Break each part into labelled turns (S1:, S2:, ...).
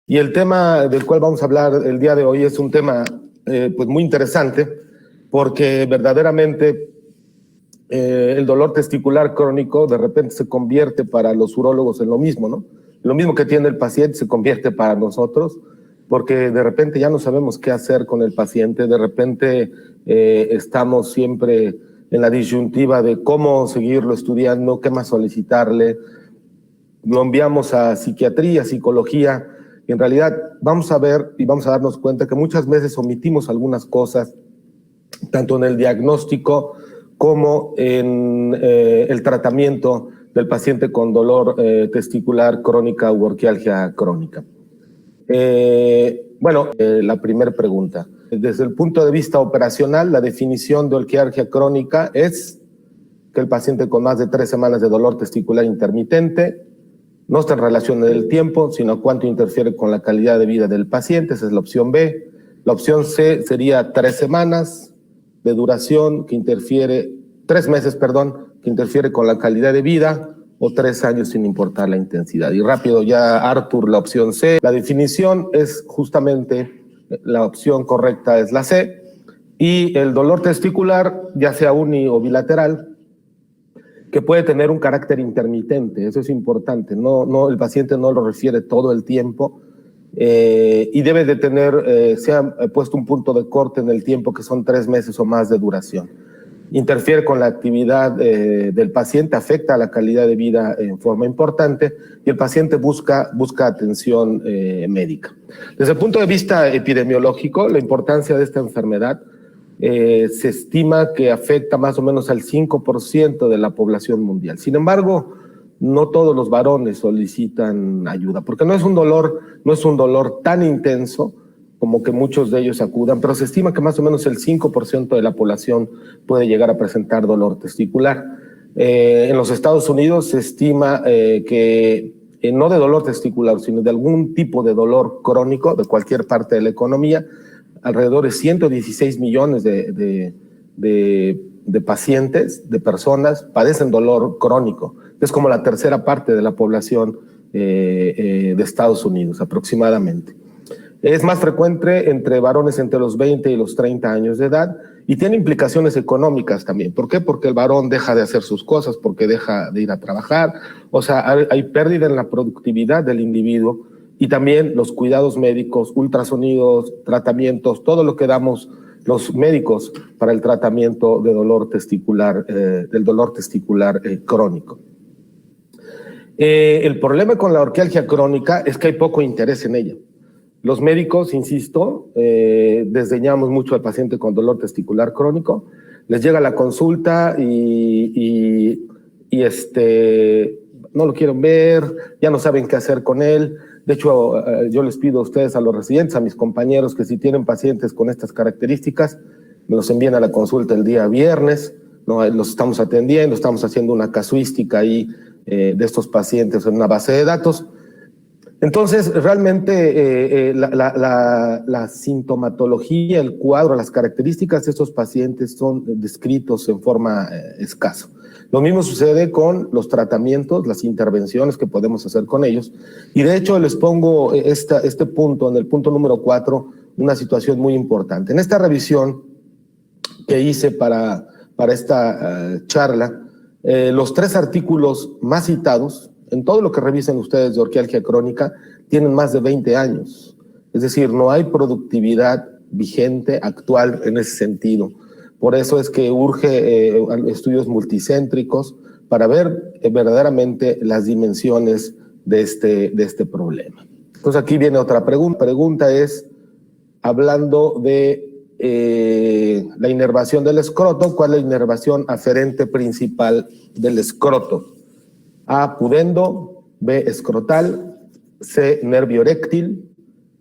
S1: Y el tema del cual vamos a hablar el día de hoy es un tema pues muy interesante, porque verdaderamente el dolor testicular crónico de repente se convierte para los urólogos en lo mismo, ¿no? Lo mismo que tiene el paciente se convierte para nosotros, porque de repente ya no sabemos qué hacer con el paciente, de repente estamos siempre en la disyuntiva de cómo seguirlo estudiando, qué más solicitarle, lo enviamos a psiquiatría, psicología, y en realidad vamos a ver y vamos a darnos cuenta que muchas veces omitimos algunas cosas, tanto en el diagnóstico como en el tratamiento del paciente con dolor testicular crónica u orquialgia crónica. La primera pregunta. Desde el punto de vista operacional, la definición de orquialgia crónica es que el paciente con más de 3 semanas de dolor testicular intermitente no está en relación en el tiempo, sino cuánto interfiere con la calidad de vida del paciente. Esa es la opción B. La opción C sería 3 semanas de duración que interfiere, 3 meses, perdón, que interfiere con la calidad de vida, o 3 años sin importar la intensidad. Y rápido ya, Arthur, la opción C. La definición es justamente, la opción correcta es la C. Y el dolor testicular, ya sea uni o bilateral, que puede tener un carácter intermitente, eso es importante, el paciente no lo refiere todo el tiempo y debe de tener, se ha puesto un punto de corte en el tiempo que son 3 meses o más de duración. Interfiere con la actividad del paciente, afecta a la calidad de vida en forma importante y el paciente busca atención médica. Desde el punto de vista epidemiológico, la importancia de esta enfermedad se estima que afecta más o menos al 5% de la población mundial. Sin embargo, no todos los varones solicitan ayuda, porque no es un dolor tan intenso como que muchos de ellos acudan, pero se estima que más o menos el 5% de la población puede llegar a presentar dolor testicular. En los Estados Unidos se estima que no de dolor testicular, sino de algún tipo de dolor crónico de cualquier parte de la economía, alrededor de 116 millones de pacientes, de personas, padecen dolor crónico. Es como la tercera parte de la población de Estados Unidos, aproximadamente. Es más frecuente entre varones entre los 20 y los 30 años de edad y tiene implicaciones económicas también. ¿Por qué? Porque el varón deja de hacer sus cosas, porque deja de ir a trabajar. O sea, hay pérdida en la productividad del individuo. Y también los cuidados médicos, ultrasonidos, tratamientos, todo lo que damos los médicos para el tratamiento de dolor testicular, del dolor testicular crónico. El problema con la orquialgia crónica es que hay poco interés en ella. Los médicos, insisto, desdeñamos mucho al paciente con dolor testicular crónico, les llega la consulta y no lo quieren ver, ya no saben qué hacer con él. De hecho, yo les pido a ustedes, a los residentes, a mis compañeros, que si tienen pacientes con estas características, me los envíen a la consulta el día viernes, ¿no? Los estamos atendiendo, estamos haciendo una casuística ahí de estos pacientes en una base de datos. Entonces, realmente la sintomatología, el cuadro, las características de estos pacientes son descritos en forma escasa. Lo mismo sucede con los tratamientos, las intervenciones que podemos hacer con ellos. Y de hecho les pongo este punto, en el punto número 4, una situación muy importante. En esta revisión que hice para esta charla, los 3 artículos más citados, en todo lo que revisen ustedes de orquialgia crónica, tienen más de 20 años. Es decir, no hay productividad vigente, actual en ese sentido. Por eso es que urge estudios multicéntricos para ver verdaderamente las dimensiones de este problema. Entonces aquí viene otra pregunta. La pregunta es, hablando de la inervación del escroto, ¿cuál es la inervación aferente principal del escroto? A, pudendo, B, escrotal, C, nervio eréctil,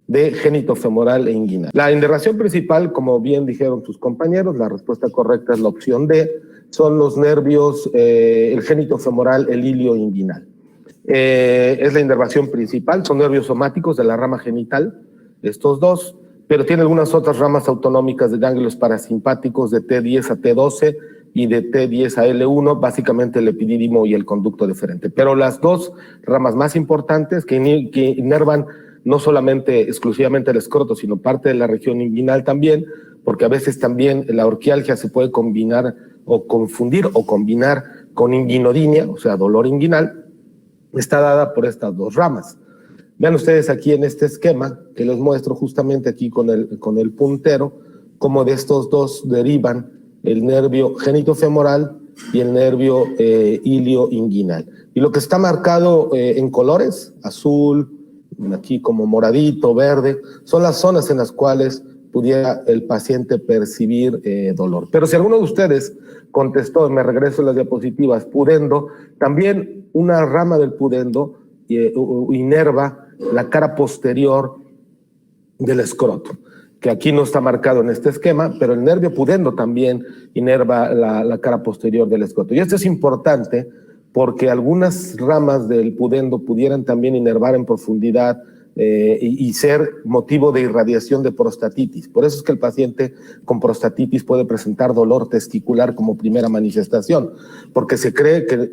S1: D, genitofemoral e inguinal. La inervación principal, como bien dijeron sus compañeros, la respuesta correcta es la opción D, son los nervios, el genitofemoral, el ilio inguinal. Es la inervación principal, son nervios somáticos de la rama genital, estos dos, pero tiene algunas otras ramas autonómicas de ganglios parasimpáticos de T10 a T12 y de T10 a L1, básicamente el epidídimo y el conducto deferente. Pero las dos ramas más importantes que inervan no solamente exclusivamente el escroto, sino parte de la región inguinal también, porque a veces también la orquialgia se puede combinar o confundir o combinar con inguinodinia, o sea, dolor inguinal, está dada por estas dos ramas. Vean ustedes aquí en este esquema, que les muestro justamente aquí con el puntero, cómo de estos dos derivan el nervio genitofemoral y el nervio ilioinguinal. Y lo que está marcado en colores, azul, aquí como moradito, verde, son las zonas en las cuales pudiera el paciente percibir dolor. Pero si alguno de ustedes contestó, me regreso a las diapositivas, pudendo, también una rama del pudendo inerva la cara posterior del escroto, que aquí no está marcado en este esquema, pero el nervio pudendo también inerva la cara posterior del escroto. Y esto es importante porque algunas ramas del pudendo pudieran también inervar en profundidad y ser motivo de irradiación de prostatitis. Por eso es que el paciente con prostatitis puede presentar dolor testicular como primera manifestación, porque se cree que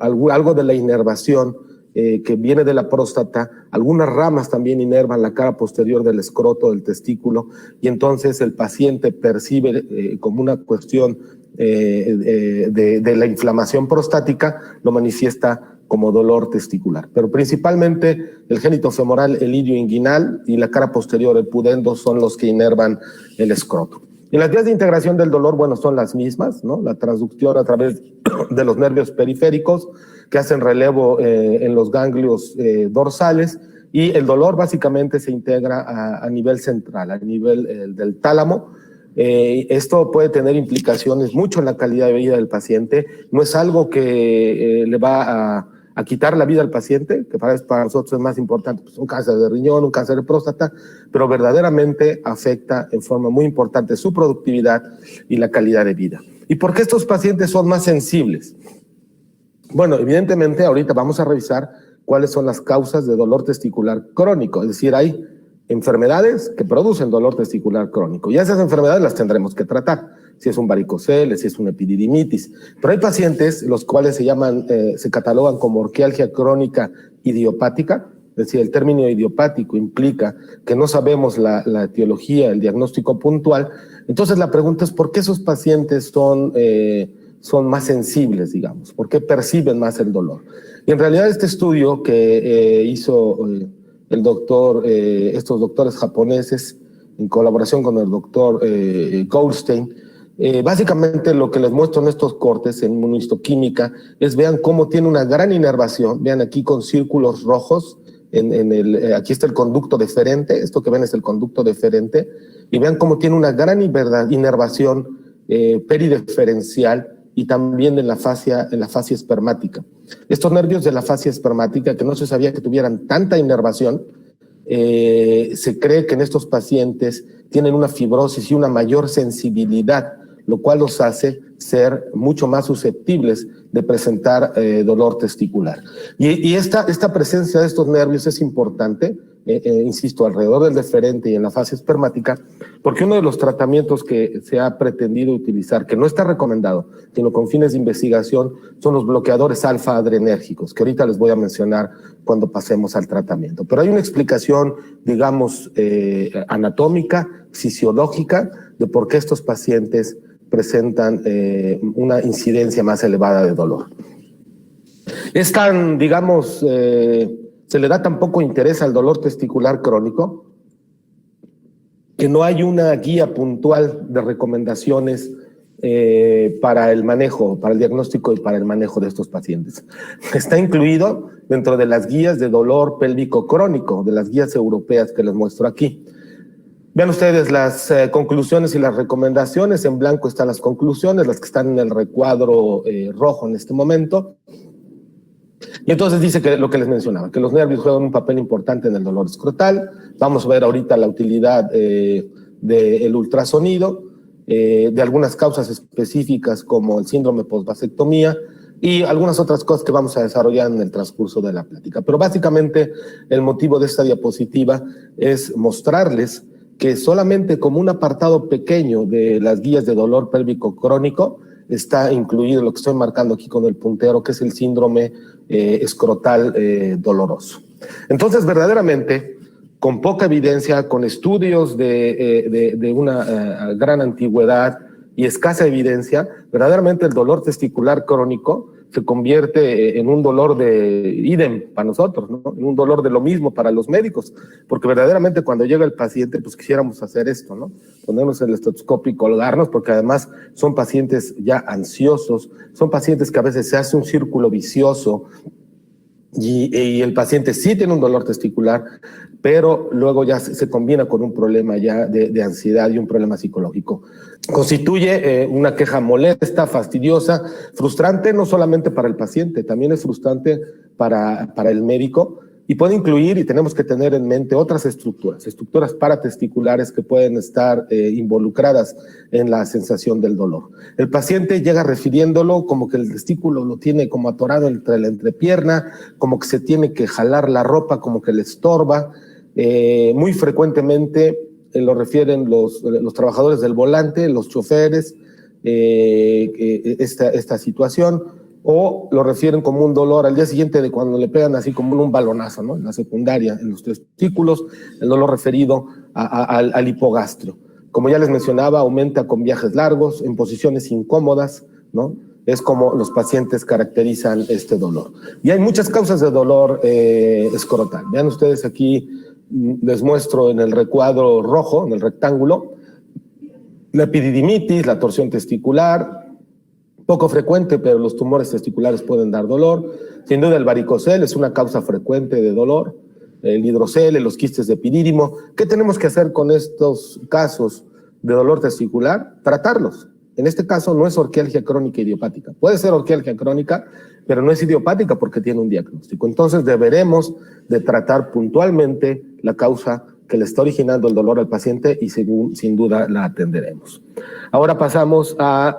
S1: algo de la inervación que viene de la próstata, algunas ramas también inervan la cara posterior del escroto, del testículo, y entonces el paciente percibe como una cuestión de la inflamación prostática, lo manifiesta como dolor testicular. Pero principalmente el genitofemoral, el ilioinguinal y la cara posterior, el pudendo, son los que inervan el escroto. Y las vías de integración del dolor, bueno, son las mismas, ¿no? La transducción a través de los nervios periféricos que hacen relevo en los ganglios dorsales, y el dolor básicamente se integra a nivel central, a nivel del tálamo. Esto puede tener implicaciones mucho en la calidad de vida del paciente. No es algo que le va a quitar la vida al paciente, que para nosotros es más importante, pues un cáncer de riñón, un cáncer de próstata, pero verdaderamente afecta en forma muy importante su productividad y la calidad de vida. ¿Y por qué estos pacientes son más sensibles? Bueno, evidentemente ahorita vamos a revisar cuáles son las causas de dolor testicular crónico, es decir, hay enfermedades que producen dolor testicular crónico, y esas enfermedades las tendremos que tratar, si es un varicocele, si es una epididimitis, pero hay pacientes los cuales se catalogan como orquialgia crónica idiopática, es decir, el término idiopático implica que no sabemos la etiología, el diagnóstico puntual. Entonces la pregunta es, ¿por qué esos pacientes son más sensibles, digamos? ¿Por qué perciben más el dolor? Y en realidad este estudio que hizo estos doctores japoneses en colaboración con el doctor Goldstein, básicamente lo que les muestro en estos cortes en inmunohistoquímica es, vean cómo tiene una gran inervación, vean aquí con círculos rojos, aquí está el conducto deferente, esto que ven es el conducto deferente, y vean cómo tiene una gran inervación perideferencial y también en la fascia espermática. Estos nervios de la fascia espermática, que no se sabía que tuvieran tanta inervación, se cree que en estos pacientes tienen una fibrosis y una mayor sensibilidad, lo cual los hace ser mucho más susceptibles de presentar dolor testicular. Y esta presencia de estos nervios es importante, insisto, alrededor del deferente y en la fascia espermática, porque uno de los tratamientos que se ha pretendido utilizar, que no está recomendado, sino con fines de investigación, son los bloqueadores alfa-adrenérgicos, que ahorita les voy a mencionar cuando pasemos al tratamiento. Pero hay una explicación, digamos, anatómica, fisiológica, de por qué estos pacientes presentan una incidencia más elevada de dolor. Es tan, digamos, se le da tan poco interés al dolor testicular crónico que no hay una guía puntual de recomendaciones para el manejo, para el diagnóstico y para el manejo de estos pacientes. Está incluido dentro de las guías de dolor pélvico crónico, de las guías europeas que les muestro aquí. Vean ustedes las conclusiones y las recomendaciones. En blanco están las conclusiones, las que están en el recuadro rojo en este momento. Y entonces dice que lo que les mencionaba, que los nervios juegan un papel importante en el dolor escrotal. Vamos a ver ahorita la utilidad del ultrasonido, de algunas causas específicas como el síndrome postvasectomía y algunas otras cosas que vamos a desarrollar en el transcurso de la plática. Pero básicamente el motivo de esta diapositiva es mostrarles que solamente como un apartado pequeño de las guías de dolor pélvico crónico está incluido lo que estoy marcando aquí con el puntero, que es el síndrome escrotal doloroso. Entonces, verdaderamente, con poca evidencia, con estudios de una gran antigüedad y escasa evidencia, verdaderamente el dolor testicular crónico se convierte en un dolor de idem para nosotros, ¿no? En un dolor de lo mismo para los médicos, porque verdaderamente cuando llega el paciente, pues quisiéramos hacer esto, ¿no? Ponernos el estetoscopio y colgarnos, porque además son pacientes ya ansiosos, son pacientes que a veces se hace un círculo vicioso, y el paciente sí tiene un dolor testicular, pero luego ya se combina con un problema ya de ansiedad y un problema psicológico. Constituye una queja molesta, fastidiosa, frustrante no solamente para el paciente, también es frustrante para el médico, y puede incluir, y tenemos que tener en mente, otras estructuras paratesticulares que pueden estar involucradas en la sensación del dolor. El paciente llega refiriéndolo como que el testículo lo tiene como atorado entre la entrepierna, como que se tiene que jalar la ropa, como que le estorba. Muy frecuentemente lo refieren los trabajadores del volante, los choferes, esta situación, o lo refieren como un dolor al día siguiente de cuando le pegan así como un balonazo, ¿no? En la secundaria, en los testículos, el dolor referido al hipogastrio. Como ya les mencionaba, aumenta con viajes largos, en posiciones incómodas, ¿no? Es como los pacientes caracterizan este dolor. Y hay muchas causas de dolor escrotal. Vean ustedes aquí, les muestro en el recuadro rojo, en el rectángulo, la epididimitis, la torsión testicular, poco frecuente, pero los tumores testiculares pueden dar dolor. Sin duda el varicocele es una causa frecuente de dolor, el hidrocele, los quistes de epidídimo. ¿Qué tenemos que hacer con estos casos de dolor testicular? Tratarlos. En este caso no es orquialgia crónica idiopática. Puede ser orquialgia crónica, pero no es idiopática porque tiene un diagnóstico. Entonces deberemos de tratar puntualmente la causa que le está originando el dolor al paciente y sin duda la atenderemos. Ahora pasamos a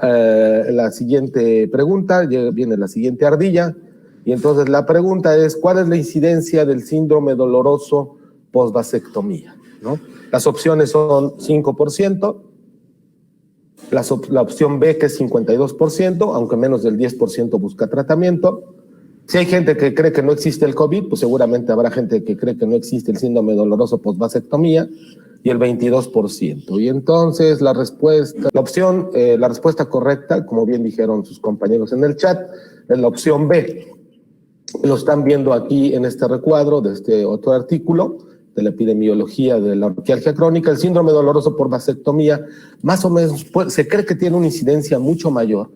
S1: la siguiente pregunta, viene la siguiente ardilla, y entonces la pregunta es, ¿cuál es la incidencia del síndrome doloroso postvasectomía? ¿No? Las opciones son 5%, la opción B, que es 52%, aunque menos del 10% busca tratamiento. Si hay gente que cree que no existe el COVID, pues seguramente habrá gente que cree que no existe el síndrome doloroso postvasectomía, y el 22%. Y entonces la respuesta correcta, como bien dijeron sus compañeros en el chat, es la opción B. Lo están viendo aquí en este recuadro de este otro artículo de la epidemiología de la orquialgia crónica. El síndrome doloroso por vasectomía, más o menos, se cree que tiene una incidencia mucho mayor,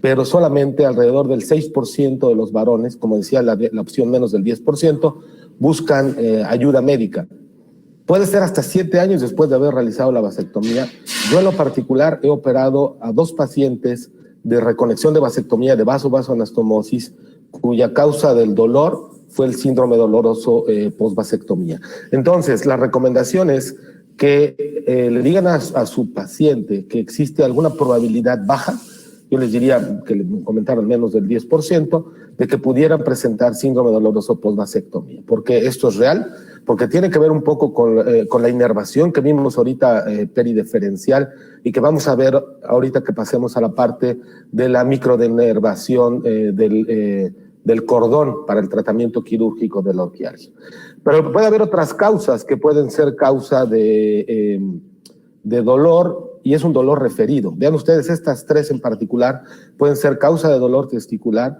S1: pero solamente alrededor del 6% de los varones, como decía la opción menos del 10%, buscan ayuda médica. Puede ser hasta 7 años después de haber realizado la vasectomía. Yo en lo particular he operado a 2 pacientes de reconexión de vasectomía de vaso-anastomosis, cuya causa del dolor fue el síndrome doloroso postvasectomía. Entonces, la recomendación es que le digan a su paciente que existe alguna probabilidad baja, yo les diría que le comentaron menos del 10%, de que pudieran presentar síndrome doloroso postvasectomía, porque esto es real, porque tiene que ver un poco con la inervación que vimos ahorita perideferencial y que vamos a ver ahorita que pasemos a la parte de la microdenervación del cordón para el tratamiento quirúrgico de la orquialgia. Pero puede haber otras causas que pueden ser causa de dolor, y es un dolor referido. Vean ustedes, estas 3 en particular pueden ser causa de dolor testicular.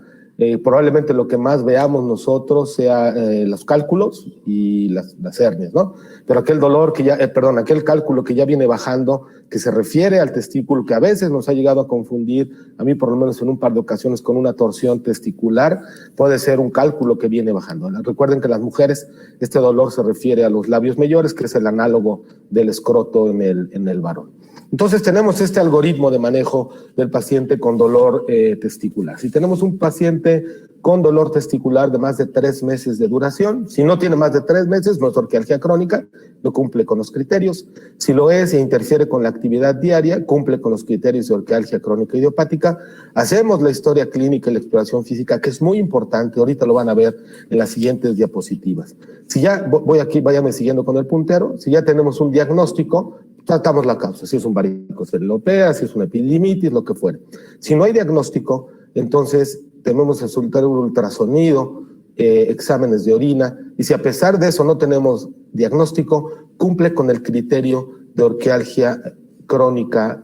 S1: Probablemente lo que más veamos nosotros sea los cálculos y las hernias, ¿no? Pero aquel dolor que aquel cálculo que ya viene bajando, que se refiere al testículo, que a veces nos ha llegado a confundir, a mí por lo menos en un par de ocasiones, con una torsión testicular, puede ser un cálculo que viene bajando. Recuerden que las mujeres, este dolor se refiere a los labios mayores, que es el análogo del escroto en el varón. Entonces tenemos este algoritmo de manejo del paciente con dolor testicular. Si tenemos un paciente con dolor testicular de más de 3 meses de duración, si no tiene más de 3 meses, no es orquialgia crónica, no cumple con los criterios. Si lo es e interfiere con la actividad diaria, cumple con los criterios de orquialgia crónica idiopática. Hacemos la historia clínica y la exploración física, que es muy importante, ahorita lo van a ver en las siguientes diapositivas. Si ya, voy aquí, váyame siguiendo con el puntero, si ya tenemos un diagnóstico, tratamos la causa, si es un varicocele, si es una epididimitis, lo que fuera. Si no hay diagnóstico, entonces tenemos que soltar un ultrasonido, exámenes de orina, y y si a pesar de eso no tenemos diagnóstico, cumple con el criterio de orquialgia crónica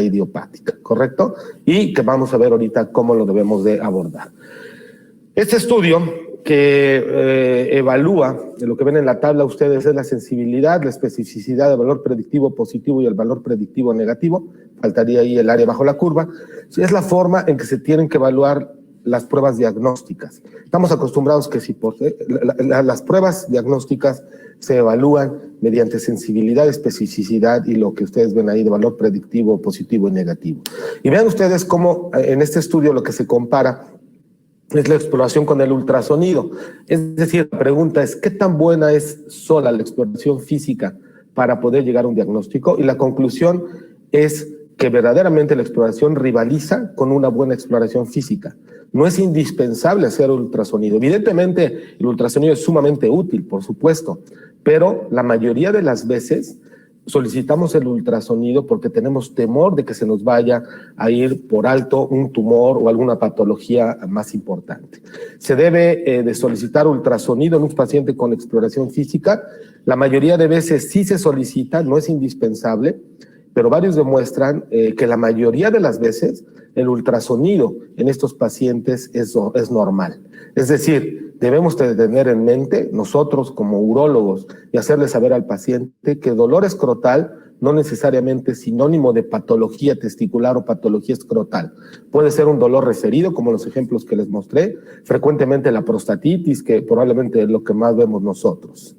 S1: idiopática, ¿correcto? Y que vamos a ver ahorita cómo lo debemos de abordar. Este estudio que evalúa, de lo que ven en la tabla ustedes, es la sensibilidad, la especificidad del valor predictivo positivo y el valor predictivo negativo, faltaría ahí el área bajo la curva, es la forma en que se tienen que evaluar las pruebas diagnósticas. Estamos acostumbrados que si las pruebas diagnósticas se evalúan mediante sensibilidad, especificidad y lo que ustedes ven ahí de valor predictivo, positivo y negativo. Y vean ustedes cómo en este estudio lo que se compara es la exploración con el ultrasonido. Es decir, la pregunta es, ¿qué tan buena es sola la exploración física para poder llegar a un diagnóstico? Y la conclusión es que verdaderamente la exploración rivaliza con una buena exploración física. No es indispensable hacer ultrasonido. Evidentemente, el ultrasonido es sumamente útil, por supuesto, pero la mayoría de las veces solicitamos el ultrasonido porque tenemos temor de que se nos vaya a ir por alto un tumor o alguna patología más importante. Se debe de solicitar ultrasonido en un paciente con exploración física. La mayoría de veces sí se solicita, no es indispensable, pero varios demuestran que la mayoría de las veces el ultrasonido en estos pacientes es normal. Es decir, debemos de tener en mente nosotros como urólogos y hacerle saber al paciente que dolor escrotal no necesariamente es sinónimo de patología testicular o patología escrotal. Puede ser un dolor referido, como los ejemplos que les mostré, frecuentemente la prostatitis, que probablemente es lo que más vemos nosotros.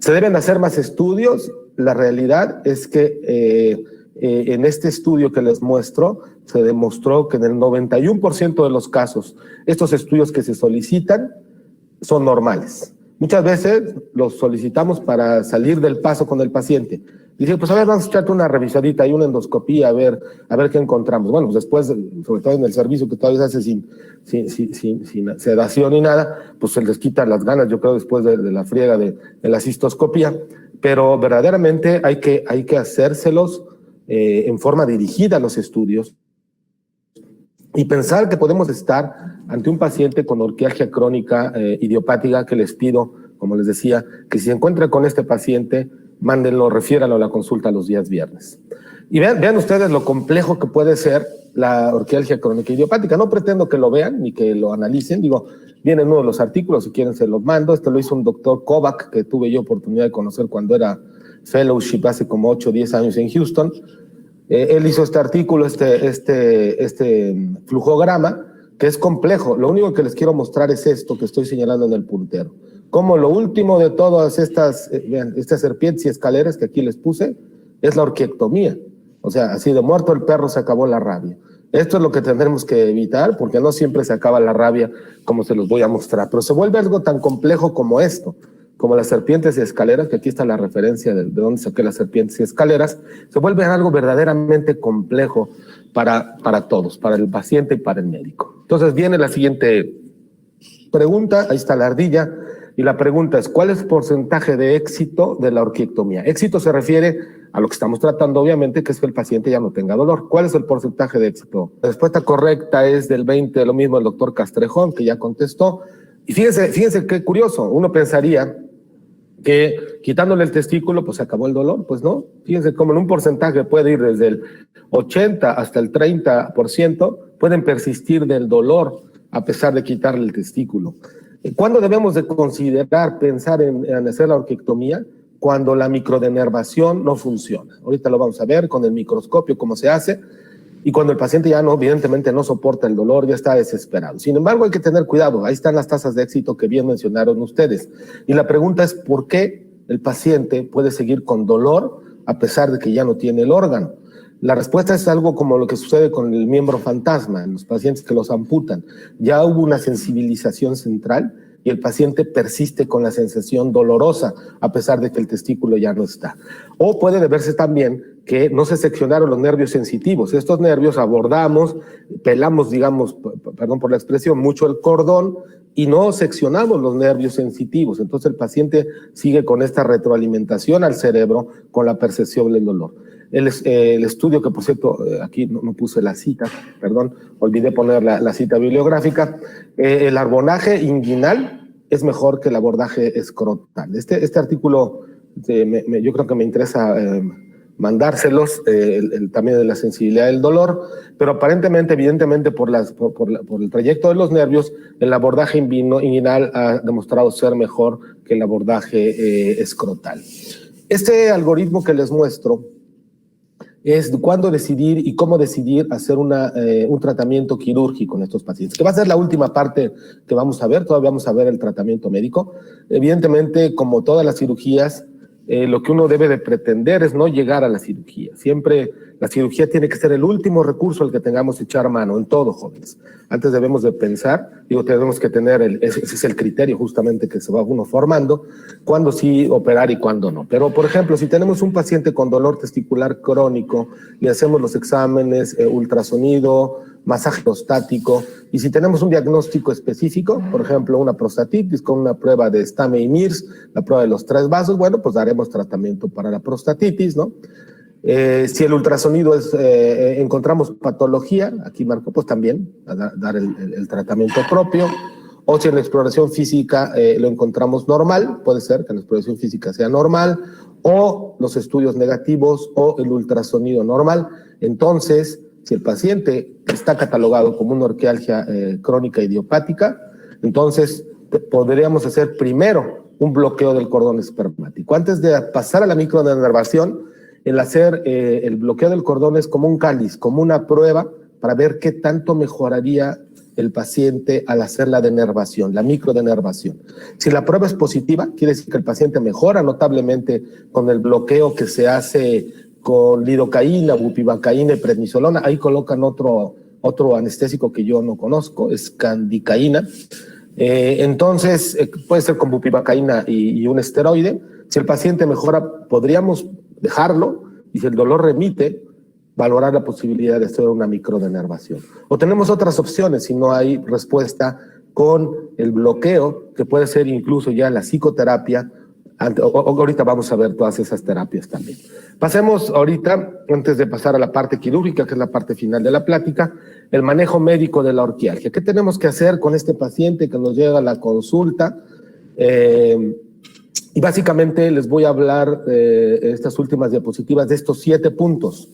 S1: Se deben hacer más estudios. La realidad es que en este estudio que les muestro, se demostró que en el 91% de los casos, estos estudios que se solicitan son normales. Muchas veces los solicitamos para salir del paso con el paciente. Dice, pues a ver, vamos a echarte una revisadita y una endoscopía a ver qué encontramos. Bueno, pues después, sobre todo en el servicio que todavía se hace sin sedación ni nada, pues se les quitan las ganas, yo creo, después de la friega de la cistoscopía. Pero verdaderamente hay que hacérselos en forma dirigida a los estudios y pensar que podemos estar ante un paciente con orquialgia crónica idiopática, que les pido, como les decía, que si se encuentra con este paciente, mándenlo, refiéranlo a la consulta los días viernes. Y vean ustedes lo complejo que puede ser la orquialgia crónica idiopática. No pretendo que lo vean ni que lo analicen, digo, viene en uno de los artículos, si quieren se los mando. Esto lo hizo un doctor Kovac, que tuve yo oportunidad de conocer cuando era fellowship hace como 8 o 10 años en Houston. Él hizo este artículo, este flujograma, que es complejo. Lo único que les quiero mostrar es esto que estoy señalando en el puntero. Como lo último de todas estas serpientes y escaleras que aquí les puse, es la orquiectomía. O sea, así de muerto el perro se acabó la rabia. Esto es lo que tendremos que evitar, porque no siempre se acaba la rabia, como se los voy a mostrar. Pero se vuelve algo tan complejo como esto, como las serpientes y escaleras, que aquí está la referencia de dónde saqué las serpientes y escaleras, se vuelve algo verdaderamente complejo para todos, para el paciente y para el médico. Entonces viene la siguiente pregunta, ahí está la ardilla, y la pregunta es, ¿cuál es el porcentaje de éxito de la orquiectomía? Éxito se refiere a lo que estamos tratando, obviamente, que es que el paciente ya no tenga dolor. ¿Cuál es el porcentaje de éxito? La respuesta correcta es del 20%, lo mismo el doctor Castrejón, que ya contestó. Y fíjense qué curioso, uno pensaría que quitándole el testículo, pues se acabó el dolor, pues no. Fíjense cómo en un porcentaje puede ir desde el 80 hasta el 30%, pueden persistir del dolor a pesar de quitarle el testículo. ¿Cuándo debemos de considerar, pensar en hacer la orquiectomía? Cuando la microdenervación no funciona. Ahorita lo vamos a ver con el microscopio cómo se hace, y cuando el paciente ya no, evidentemente no soporta el dolor, ya está desesperado. Sin embargo, hay que tener cuidado, ahí están las tasas de éxito que bien mencionaron ustedes. Y la pregunta es, ¿por qué el paciente puede seguir con dolor a pesar de que ya no tiene el órgano? La respuesta es algo como lo que sucede con el miembro fantasma, en los pacientes que los amputan. Ya hubo una sensibilización central y el paciente persiste con la sensación dolorosa a pesar de que el testículo ya no está. O puede deberse también que no se seccionaron los nervios sensitivos. Estos nervios abordamos, pelamos, digamos, perdón por la expresión, mucho el cordón y no seccionamos los nervios sensitivos. Entonces el paciente sigue con esta retroalimentación al cerebro con la percepción del dolor. El estudio, que por cierto, aquí no puse la cita, perdón, olvidé poner la cita bibliográfica, el arbonaje inguinal es mejor que el abordaje escrotal. Este artículo yo creo que me interesa mandárselos, también de la sensibilidad del dolor, pero aparentemente, evidentemente, por el trayecto de los nervios, el abordaje inguinal ha demostrado ser mejor que el abordaje escrotal. Este algoritmo que les muestro es cuándo decidir y cómo decidir hacer un tratamiento quirúrgico en estos pacientes, que va a ser la última parte que vamos a ver. Todavía vamos a ver el tratamiento médico. Evidentemente, como todas las cirugías, lo que uno debe de pretender es no llegar a la cirugía. Siempre la cirugía tiene que ser el último recurso al que tengamos que echar mano, en todo, jóvenes. Antes debemos de pensar, tenemos que tener, ese es el criterio justamente que se va uno formando, cuándo sí operar y cuándo no. Pero, por ejemplo, si tenemos un paciente con dolor testicular crónico, le hacemos los exámenes, ultrasonido, masaje prostático, y si tenemos un diagnóstico específico, por ejemplo, una prostatitis con una prueba de Stame y Mirs, la prueba de los 3 vasos, bueno, pues daremos tratamiento para la prostatitis, ¿no? Si el ultrasonido encontramos patología, aquí marco, pues también dar el tratamiento propio. O si en la exploración física lo encontramos normal, puede ser que la exploración física sea normal, o los estudios negativos o el ultrasonido normal. Entonces, si el paciente está catalogado como una orquialgia crónica idiopática, entonces podríamos hacer primero un bloqueo del cordón espermático. Antes de pasar a la microdenervación, el hacer el bloqueo del cordón es como un cáliz, como una prueba para ver qué tanto mejoraría el paciente al hacer la denervación, la microdenervación. Si la prueba es positiva, quiere decir que el paciente mejora notablemente con el bloqueo que se hace con lidocaína, bupivacaína y prednisolona. Ahí colocan otro anestésico que yo no conozco, es candicaína. Entonces, puede ser con bupivacaína y un esteroide. Si el paciente mejora, podríamos dejarlo, y si el dolor remite, valorar la posibilidad de hacer una microdenervación. O tenemos otras opciones si no hay respuesta con el bloqueo, que puede ser incluso ya la psicoterapia. Ahorita vamos a ver todas esas terapias también. Pasemos ahorita, antes de pasar a la parte quirúrgica, que es la parte final de la plática, el manejo médico de la orquialgia. ¿Qué tenemos que hacer con este paciente que nos llega a la consulta? Y básicamente les voy a hablar estas últimas diapositivas de estos 7 puntos.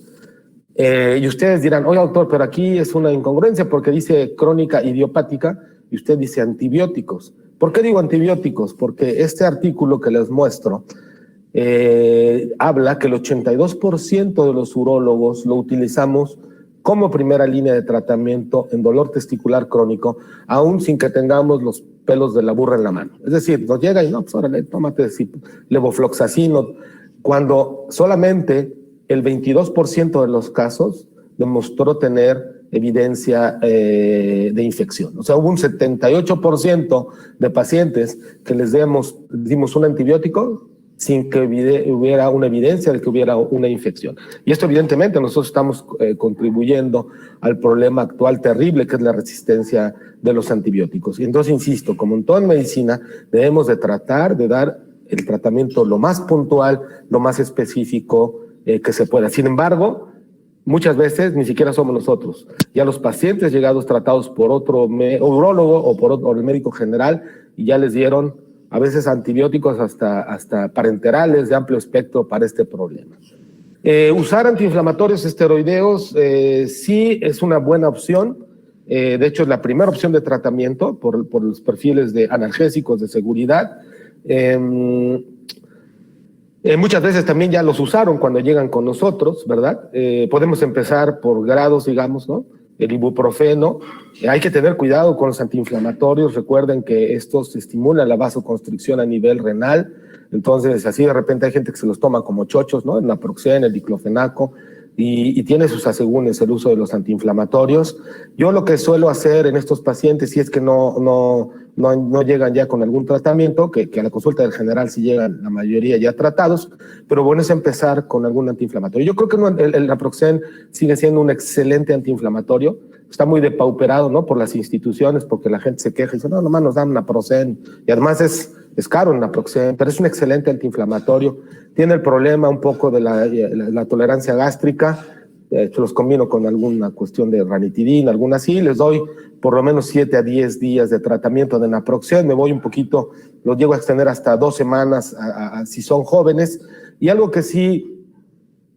S1: Y ustedes dirán, oye, doctor, pero aquí es una incongruencia porque dice crónica idiopática y usted dice antibióticos. ¿Por qué digo antibióticos? Porque este artículo que les muestro habla que el 82% de los urólogos lo utilizamos como primera línea de tratamiento en dolor testicular crónico, aún sin que tengamos los pelos de la burra en la mano. Es decir, nos llega y no, pues órale, tómate levofloxacino, cuando solamente el 22% de los casos demostró tener evidencia de infección. O sea, hubo un 78% de pacientes que les dimos un antibiótico sin que hubiera una evidencia de que hubiera una infección. Y esto evidentemente nosotros estamos contribuyendo al problema actual terrible que es la resistencia de los antibióticos. Y entonces, insisto, como en toda medicina, debemos de tratar de dar el tratamiento lo más puntual, lo más específico que se pueda. Sin embargo, muchas veces ni siquiera somos nosotros. Ya los pacientes llegados tratados por otro urólogo o por el médico general y ya les dieron a veces antibióticos hasta parenterales de amplio espectro para este problema. Usar antiinflamatorios esteroideos sí es una buena opción. De hecho, es la primera opción de tratamiento por los perfiles de analgésicos de seguridad. Muchas veces también ya los usaron cuando llegan con nosotros, ¿verdad? Podemos empezar por grados, digamos, ¿no? El ibuprofeno. Hay que tener cuidado con los antiinflamatorios. Recuerden que estos estimulan la vasoconstricción a nivel renal. Entonces, así de repente hay gente que se los toma como chochos, ¿no? El naproxen, el diclofenaco, y tiene sus asegúnes el uso de los antiinflamatorios. Yo lo que suelo hacer en estos pacientes, si es que no llegan ya con algún tratamiento, que a la consulta del general sí llegan la mayoría ya tratados, pero bueno es empezar con algún antiinflamatorio. Yo creo que el naproxen sigue siendo un excelente antiinflamatorio. Está muy depauperado, ¿no? Por las instituciones, porque la gente se queja y dice, no, nomás nos dan naproxen. Y además es caro el naproxen, pero es un excelente antiinflamatorio. Tiene el problema un poco de la tolerancia gástrica, los combino con alguna cuestión de ranitidina, alguna así, les doy por lo menos 7 a 10 días de tratamiento de naproxen, me voy un poquito, los llego a extender hasta 2 semanas si son jóvenes, y algo que sí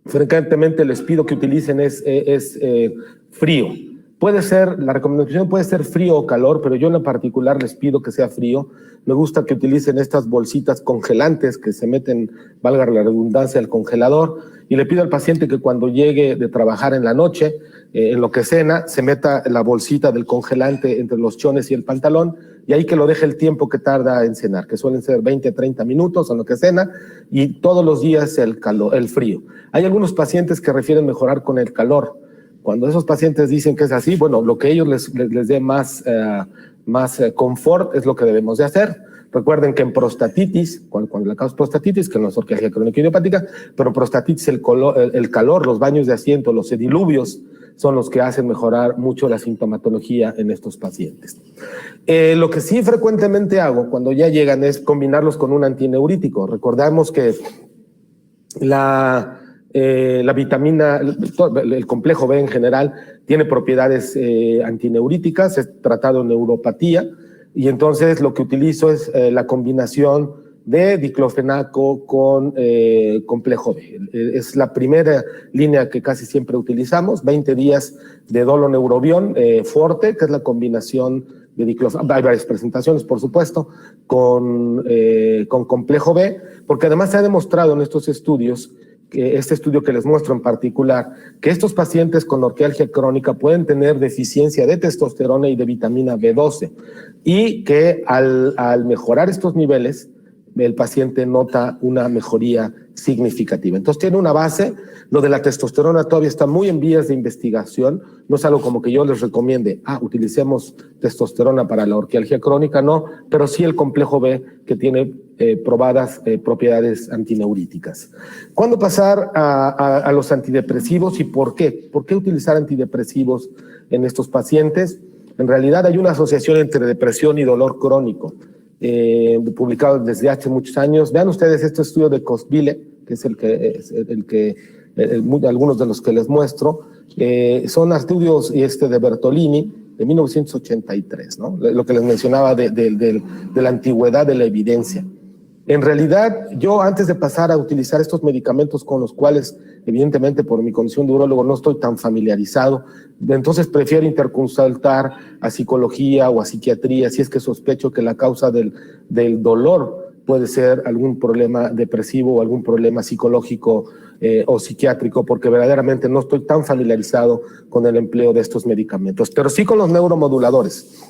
S1: frecuentemente les pido que utilicen es frío. Puede ser, la recomendación puede ser frío o calor, pero yo en particular les pido que sea frío. Me gusta que utilicen estas bolsitas congelantes que se meten, valga la redundancia, al congelador, y le pido al paciente que cuando llegue de trabajar en la noche, en lo que cena, se meta la bolsita del congelante entre los chones y el pantalón, y ahí que lo deje el tiempo que tarda en cenar, que suelen ser 20, 30 minutos en lo que cena, y todos los días el frío. Hay algunos pacientes que refieren mejorar con el calor. Cuando esos pacientes dicen que es así, bueno, lo que ellos les dé más confort es lo que debemos de hacer. Recuerden que en prostatitis, cuando la causa prostatitis, que no es orquialgia crónica idiopática, pero prostatitis, el calor, los baños de asiento, los sediluvios, son los que hacen mejorar mucho la sintomatología en estos pacientes. Lo que sí frecuentemente hago cuando ya llegan es combinarlos con un antineurítico. Recordamos que la vitamina, el complejo B en general, tiene propiedades antineuríticas, es tratado en neuropatía, y entonces lo que utilizo es la combinación de diclofenaco con complejo B. Es la primera línea que casi siempre utilizamos, 20 días de doloneurobión forte, que es la combinación de diclofenaco, hay varias presentaciones, por supuesto, con complejo B, porque además se ha demostrado en estos estudios, este estudio que les muestro en particular, que estos pacientes con orquialgia crónica pueden tener deficiencia de testosterona y de vitamina B12, y que al mejorar estos niveles, el paciente nota una mejoría significativa. Entonces tiene una base. Lo de la testosterona todavía está muy en vías de investigación, no es algo como que yo les recomiende, utilicemos testosterona para la orquialgia crónica, no, pero sí el complejo B, que tiene probadas propiedades antineuríticas. ¿Cuándo pasar a los antidepresivos y por qué? ¿Por qué utilizar antidepresivos en estos pacientes? En realidad hay una asociación entre depresión y dolor crónico, publicado desde hace muchos años. Vean ustedes este estudio de Cosbile, que es algunos de los que les muestro, son estudios de Bertolini de 1983, ¿no? Lo que les mencionaba de la antigüedad de la evidencia. En realidad, yo antes de pasar a utilizar estos medicamentos con los cuales, evidentemente por mi condición de urólogo no estoy tan familiarizado, entonces prefiero interconsultar a psicología o a psiquiatría si es que sospecho que la causa del dolor puede ser algún problema depresivo o algún problema psicológico o psiquiátrico, porque verdaderamente no estoy tan familiarizado con el empleo de estos medicamentos, pero sí con los neuromoduladores,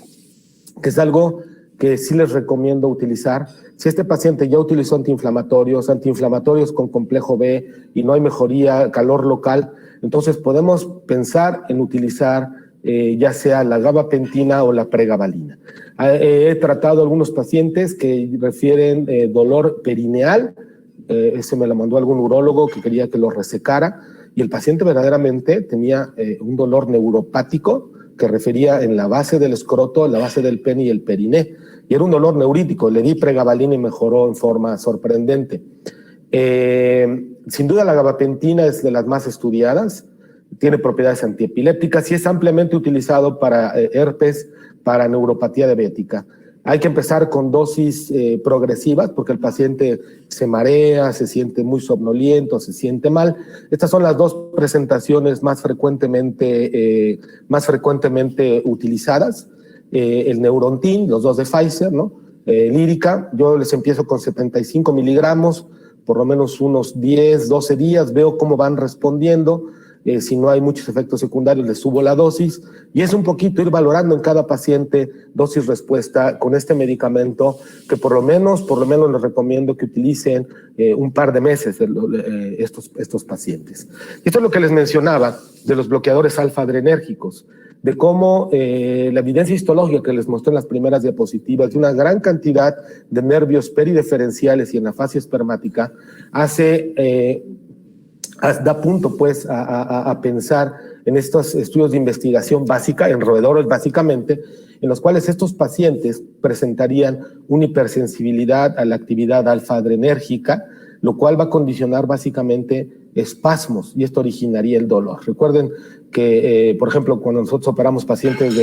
S1: que es algo que sí les recomiendo utilizar. Si este paciente ya utilizó antiinflamatorios con complejo B y no hay mejoría, calor local, entonces podemos pensar en utilizar ya sea la gabapentina o la pregabalina. He tratado a algunos pacientes que refieren dolor perineal, ese me lo mandó algún urólogo que quería que lo resecara, y el paciente verdaderamente tenía un dolor neuropático que refería en la base del escroto, en la base del pene y el periné, y era un dolor neurítico. Le di pregabalina y mejoró en forma sorprendente. Sin duda la gabapentina es de las más estudiadas, tiene propiedades antiepilépticas y es ampliamente utilizado para herpes, para neuropatía diabética. Hay que empezar con dosis progresivas porque el paciente se marea, se siente muy somnoliento, se siente mal. Estas son las dos presentaciones más frecuentemente utilizadas. El Neurontin, los dos de Pfizer, ¿no? Lírica, yo les empiezo con 75 miligramos, por lo menos unos 10, 12 días, veo cómo van respondiendo. Si no hay muchos efectos secundarios, les subo la dosis, y es un poquito ir valorando en cada paciente dosis-respuesta con este medicamento, que por lo menos les recomiendo que utilicen un par de meses estos pacientes. Esto es lo que les mencionaba de los bloqueadores alfa-adrenérgicos, de cómo la evidencia histológica que les mostré en las primeras diapositivas de una gran cantidad de nervios perideferenciales y en la fascia espermática da punto pues a pensar en estos estudios de investigación básica, en roedores básicamente, en los cuales estos pacientes presentarían una hipersensibilidad a la actividad alfa-adrenérgica, lo cual va a condicionar básicamente espasmos y esto originaría el dolor. Recuerden que, por ejemplo, cuando nosotros operamos pacientes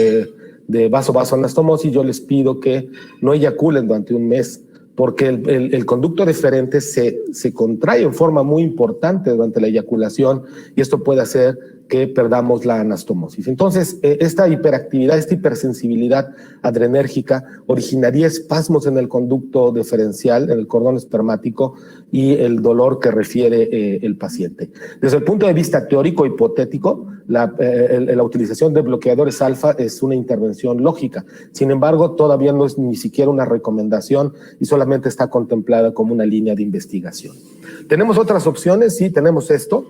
S1: de vasoanastomosis, yo les pido que no eyaculen durante un mes, porque el conducto deferente se contrae en forma muy importante durante la eyaculación y esto puede hacer que perdamos la anastomosis. Entonces, esta hiperactividad, esta hipersensibilidad adrenérgica originaría espasmos en el conducto deferencial, en el cordón espermático y el dolor que refiere el paciente. Desde el punto de vista teórico hipotético, la utilización de bloqueadores alfa es una intervención lógica. Sin embargo, todavía no es ni siquiera una recomendación y solamente está contemplada como una línea de investigación. ¿Tenemos otras opciones? Sí, tenemos esto,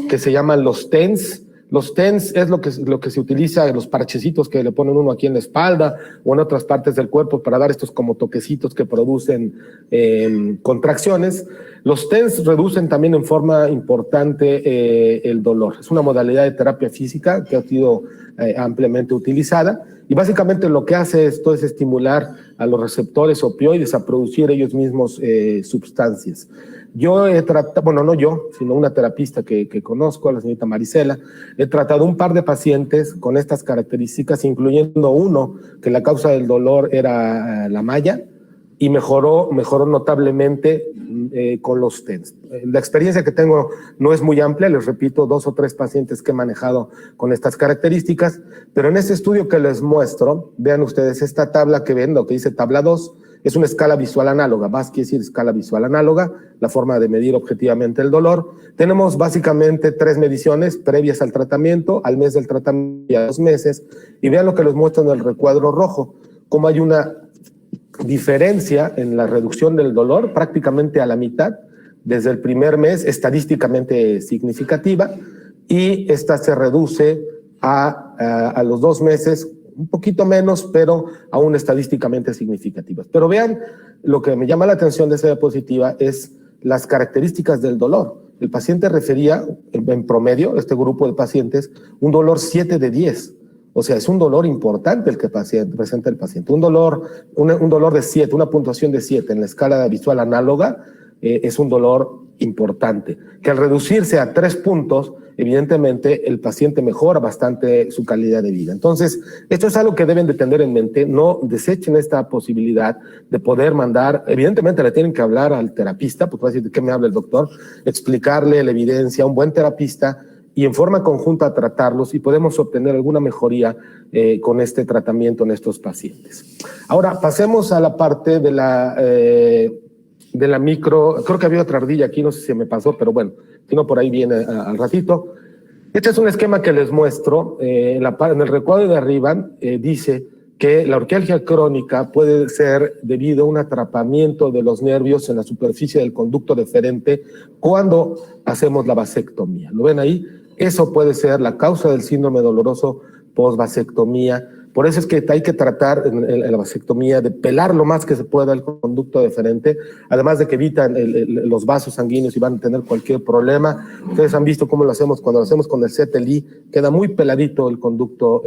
S1: que se llaman los TENS. Los TENS es lo que se utiliza en los parchecitos que le ponen uno aquí en la espalda o en otras partes del cuerpo para dar estos como toquecitos que producen contracciones. Los TENS reducen también en forma importante el dolor. Es una modalidad de terapia física que ha sido ampliamente utilizada y básicamente lo que hace esto es estimular a los receptores opioides a producir ellos mismos sustancias. Yo he tratado, bueno, no yo, sino una terapista que conozco, la señorita Marisela, he tratado un par de pacientes con estas características, incluyendo uno que la causa del dolor era la malla y mejoró notablemente con los TENS. La experiencia que tengo no es muy amplia, les repito, 2 o 3 pacientes que he manejado con estas características, pero en este estudio que les muestro, vean ustedes esta tabla que ven, lo que dice tabla 2, es una escala visual análoga, VAS quiere decir escala visual análoga, la forma de medir objetivamente el dolor. Tenemos básicamente 3 mediciones previas al tratamiento, al mes del tratamiento y a 2 meses, y vean lo que les muestro en el recuadro rojo, cómo hay una diferencia en la reducción del dolor prácticamente a la mitad, desde el primer mes, estadísticamente significativa, y esta se reduce a los 2 meses, un poquito menos, pero aún estadísticamente significativas. Pero vean, lo que me llama la atención de esa diapositiva es las características del dolor. El paciente refería, en promedio, este grupo de pacientes, un dolor 7 de 10. O sea, es un dolor importante el que presenta el paciente. Un dolor de 7, una puntuación de 7 en la escala visual análoga es un dolor importante. Que al reducirse a 3 puntos, evidentemente el paciente mejora bastante su calidad de vida. Entonces, esto es algo que deben de tener en mente. No desechen esta posibilidad de poder mandar, evidentemente le tienen que hablar al terapista, porque va a decir, ¿de qué me habla el doctor? Explicarle la evidencia a un buen terapista y en forma conjunta tratarlos y podemos obtener alguna mejoría con este tratamiento en estos pacientes. Ahora, pasemos a la parte de la micro, creo que había otra ardilla aquí, no sé si se me pasó, pero bueno, si no por ahí viene al ratito. Este es un esquema que les muestro, en el recuadro de arriba dice que la orquialgia crónica puede ser debido a un atrapamiento de los nervios en la superficie del conducto deferente cuando hacemos la vasectomía. ¿Lo ven ahí? Eso puede ser la causa del síndrome doloroso post-vasectomía. Por eso es que hay que tratar en la vasectomía de pelar lo más que se pueda el conducto deferente, además de que evitan los vasos sanguíneos y van a tener cualquier problema. Ustedes han visto cómo lo hacemos cuando lo hacemos con el CTLI, queda muy peladito el conducto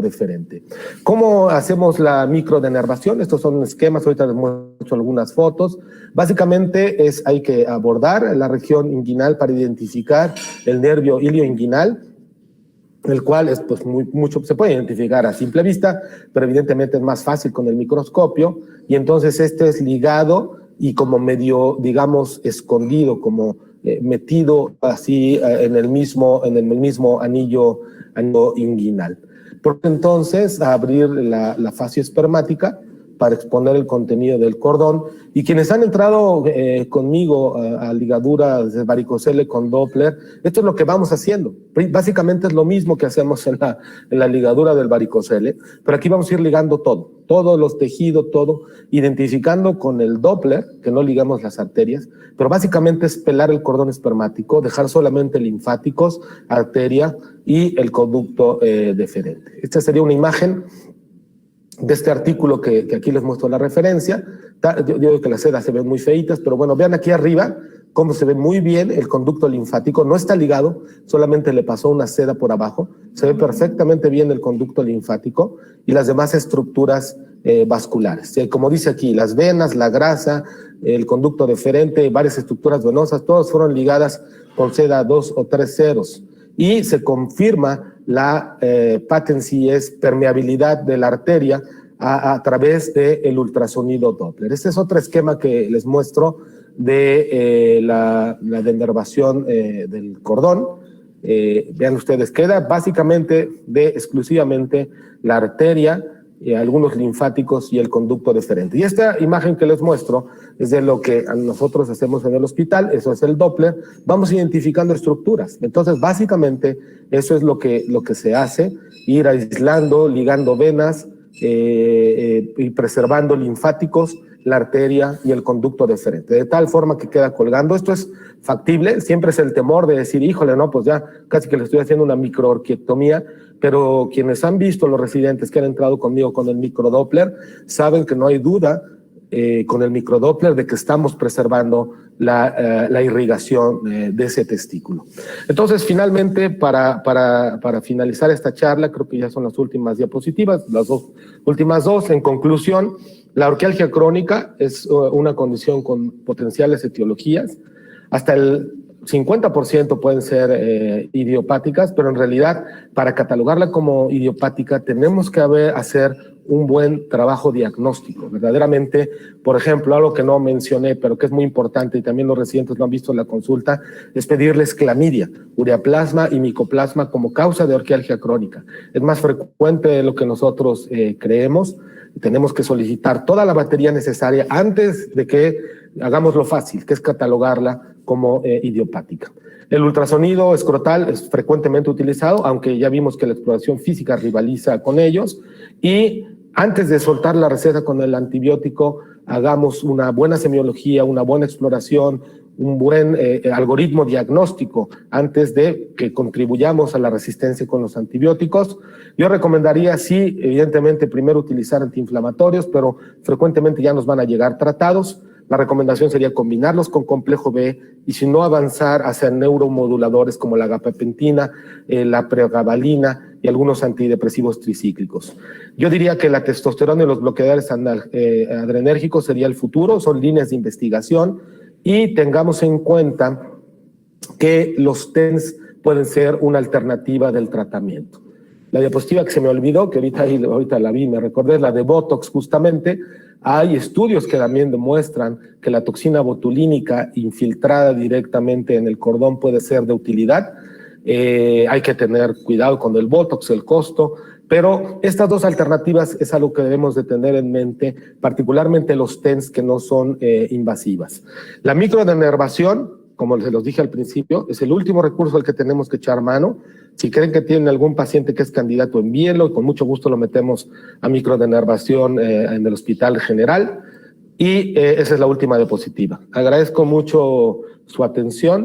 S1: deferente. ¿Cómo hacemos la microdenervación? Estos son esquemas, ahorita les muestro algunas fotos. Básicamente hay que abordar la región inguinal para identificar el nervio ilioinguinal, el cual es pues mucho se puede identificar a simple vista, pero evidentemente es más fácil con el microscopio, y entonces este es ligado y como medio, digamos, escondido, como metido así en el mismo anillo inguinal. Por entonces, abrir la fascia espermática para exponer el contenido del cordón, y quienes han entrado conmigo a ligaduras de varicocele con Doppler, esto es lo que vamos haciendo. Básicamente es lo mismo que hacemos en la ligadura del varicocele, pero aquí vamos a ir ligando todos los tejidos, todo, identificando con el Doppler, que no ligamos las arterias, pero básicamente es pelar el cordón espermático, dejar solamente linfáticos, arteria y el conducto deferente. Esta sería una imagen de este artículo que aquí les muestro la referencia. Yo digo que las sedas se ven muy feitas, pero bueno, vean aquí arriba cómo se ve muy bien el conducto linfático. No está ligado, solamente le pasó una seda por abajo. Se ve perfectamente bien el conducto linfático y las demás estructuras vasculares. Como dice aquí, las venas, la grasa, el conducto deferente, varias estructuras venosas, todas fueron ligadas conceda 2 o 3 ceros. Y se confirma la patency, es permeabilidad de la arteria a través del ultrasonido Doppler. Este es otro esquema que les muestro de la denervación del cordón. Vean ustedes, queda básicamente exclusivamente la arteria, algunos linfáticos y el conducto deferente. Y esta imagen que les muestro es de lo que nosotros hacemos en el hospital, eso es el Doppler, vamos identificando estructuras. Entonces, básicamente, eso es lo que se hace, ir aislando, ligando venas y preservando linfáticos, la arteria y el conducto deferente, de tal forma que queda colgando. Esto es factible, siempre es el temor de decir, híjole, no, pues ya casi que le estoy haciendo una microorquiectomía, pero quienes han visto, los residentes que han entrado conmigo con el microdoppler, saben que no hay duda con el microdoppler de que estamos preservando la irrigación de ese testículo. Entonces, finalmente, para finalizar esta charla, creo que ya son las últimas diapositivas, las últimas dos, en conclusión, la orquialgia crónica es una condición con potenciales etiologías, hasta el 50% pueden ser idiopáticas, pero en realidad para catalogarla como idiopática tenemos que hacer un buen trabajo diagnóstico. Verdaderamente, por ejemplo, algo que no mencioné, pero que es muy importante y también los residentes lo han visto en la consulta, es pedirles clamidia, ureaplasma y micoplasma como causa de orquialgia crónica. Es más frecuente de lo que nosotros creemos. Tenemos que solicitar toda la batería necesaria antes de que hagamos lo fácil, que es catalogarla como idiopática. El ultrasonido escrotal es frecuentemente utilizado, aunque ya vimos que la exploración física rivaliza con ellos, y antes de soltar la receta con el antibiótico, hagamos una buena semiología, una buena exploración, un buen algoritmo diagnóstico antes de que contribuyamos a la resistencia con los antibióticos. Yo recomendaría, sí, evidentemente, primero utilizar antiinflamatorios, pero frecuentemente ya nos van a llegar tratados. La recomendación sería combinarlos con complejo B y, si no, avanzar hacia neuromoduladores como la gabapentina, la pregabalina y algunos antidepresivos tricíclicos. Yo diría que la testosterona y los bloqueadores adrenérgicos sería el futuro, son líneas de investigación, y tengamos en cuenta que los TENS pueden ser una alternativa del tratamiento. La diapositiva que se me olvidó, que ahorita la vi, me recordé, la de Botox justamente. Hay estudios que también demuestran que la toxina botulínica infiltrada directamente en el cordón puede ser de utilidad. Hay que tener cuidado con el Botox, el costo, pero estas dos alternativas es algo que debemos de tener en mente, particularmente los TENS que no son invasivas. La microdenervación, como se los dije al principio, es el último recurso al que tenemos que echar mano. Si creen que tienen algún paciente que es candidato, envíenlo y con mucho gusto lo metemos a microdenervación en el Hospital General. Y esa es la última diapositiva. Agradezco mucho su atención.